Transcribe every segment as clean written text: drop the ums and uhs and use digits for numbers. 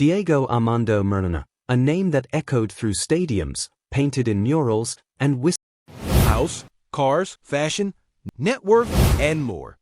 Diego Armando Maradona, a name that echoed through stadiums, painted in murals, and house, cars, fashion, net worth, and more.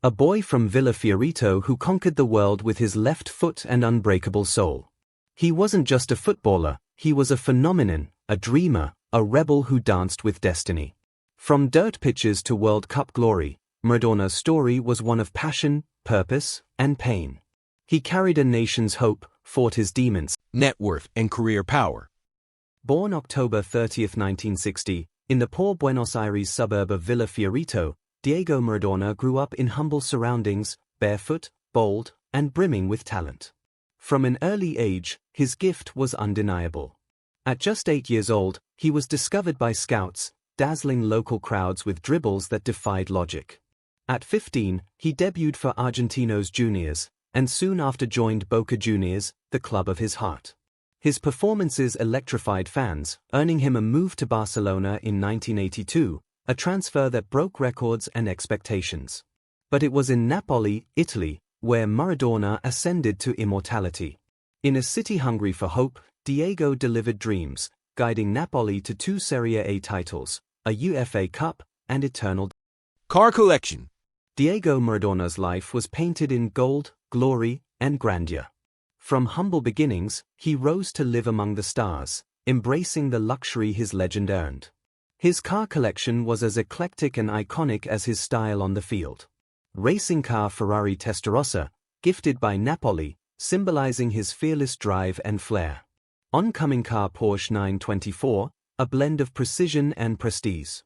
A boy from Villa Fiorito who conquered the world with his left foot and unbreakable soul. He wasn't just a footballer, he was a phenomenon, a dreamer, a rebel who danced with destiny. From dirt pitches to World Cup glory, Maradona's story was one of passion, purpose, and pain. He carried a nation's hope, fought his demons, Net worth and career power. Born October 30, 1960, in the poor Buenos Aires suburb of Villa Fiorito, Diego Maradona grew up in humble surroundings, barefoot, bold, and brimming with talent. From an early age, his gift was undeniable. At just 8 years old, he was discovered by scouts, dazzling local crowds with dribbles that defied logic. At 15, he debuted for Argentinos Juniors, and soon after joined Boca Juniors, the club of his heart. His performances electrified fans, earning him a move to Barcelona in 1982, a transfer that broke records and expectations. But it was in Napoli, Italy, where Maradona ascended to immortality. In a city hungry for hope, Diego delivered dreams, guiding Napoli to 2 Serie A titles, a UEFA Cup, and eternal Car collection. Diego Maradona's life was painted in gold, glory, and grandeur. From humble beginnings, he rose to live among the stars, embracing the luxury his legend earned. His car collection was as eclectic and iconic as his style on the field. Racing car Ferrari Testarossa, gifted by Napoli, symbolizing his fearless drive and flair. Oncoming car Porsche 924, a blend of precision and prestige.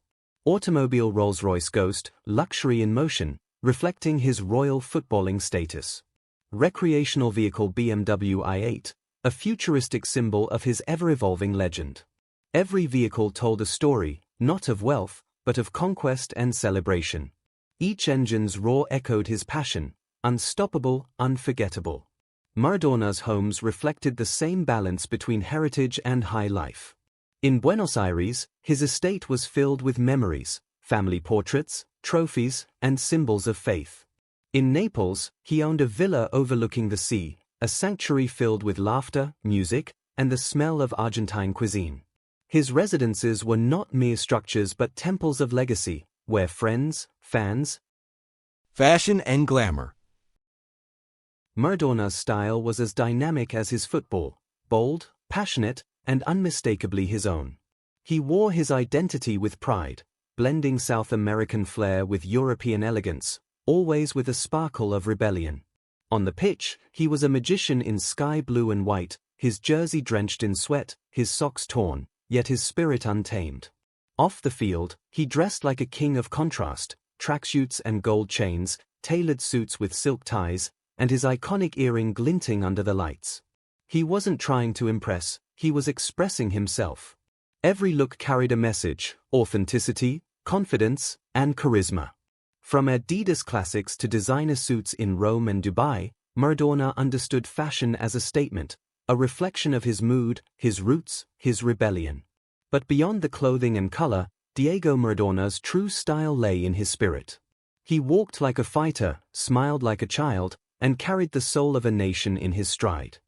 Automobile Rolls-Royce Ghost, luxury in motion, reflecting his royal footballing status. Recreational vehicle BMW i8, a futuristic symbol of his ever-evolving legend. Every vehicle told a story, not of wealth, but of conquest and celebration. Each engine's roar echoed his passion, unstoppable, unforgettable. Maradona's homes reflected the same balance between heritage and high life. In Buenos Aires, his estate was filled with memories, family portraits, trophies, and symbols of faith. In Naples, he owned a villa overlooking the sea, a sanctuary filled with laughter, music, and the smell of Argentine cuisine. His residences were not mere structures but temples of legacy, where friends, fans, fashion and glamour. Maradona's style was as dynamic as his football, bold, passionate, and unmistakably his own. He wore his identity with pride, blending South American flair with European elegance, always with a sparkle of rebellion. On the pitch, he was a magician in sky blue and white, his jersey drenched in sweat, his socks torn, yet his spirit untamed. Off the field, he dressed like a king of contrast, tracksuits and gold chains, tailored suits with silk ties, and his iconic earring glinting under the lights. He wasn't trying to impress, he was expressing himself. Every look carried a message, authenticity, confidence, and charisma. From Adidas classics to designer suits in Rome and Dubai, Maradona understood fashion as a statement, a reflection of his mood, his roots, his rebellion. But beyond the clothing and color, Diego Maradona's true style lay in his spirit. He walked like a fighter, smiled like a child, and carried the soul of a nation in his stride.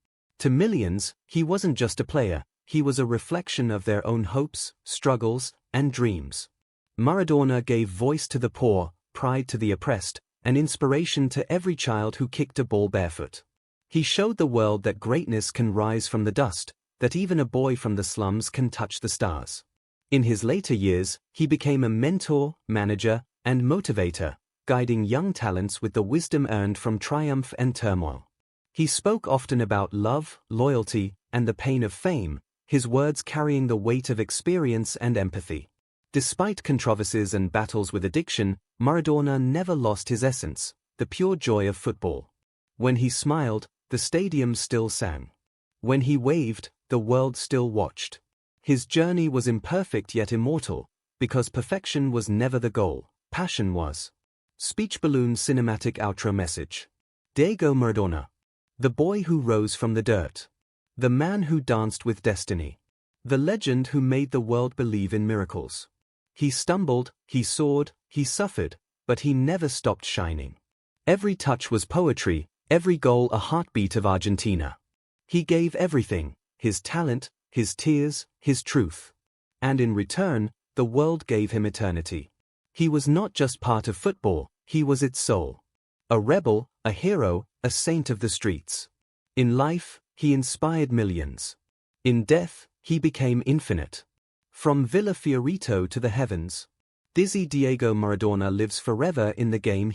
To millions, he wasn't just a player, he was a reflection of their own hopes, struggles, and dreams. Maradona gave voice to the poor, pride to the oppressed, and inspiration to every child who kicked a ball barefoot. He showed the world that greatness can rise from the dust, that even a boy from the slums can touch the stars. In his later years, he became a mentor, manager, and motivator, guiding young talents with the wisdom earned from triumph and turmoil. He spoke often about love, loyalty, and the pain of fame, his words carrying the weight of experience and empathy. Despite controversies and battles with addiction, Maradona never lost his essence, the pure joy of football. When he smiled, the stadium still sang. When he waved, the world still watched. His journey was imperfect yet immortal, because perfection was never the goal, passion was. Speech balloon cinematic outro message. Diego Maradona. The boy who rose from the dirt. The man who danced with destiny. The legend who made the world believe in miracles. He stumbled, he soared, he suffered, but he never stopped shining. Every touch was poetry, every goal a heartbeat of Argentina. He gave everything, his talent, his tears, his truth. And in return, the world gave him eternity. He was not just part of football, he was its soul. A rebel, a hero, a saint of the streets. In life, he inspired millions. In death, he became infinite. From Villa Fiorito to the heavens, Dizzy Diego Maradona lives forever in the game he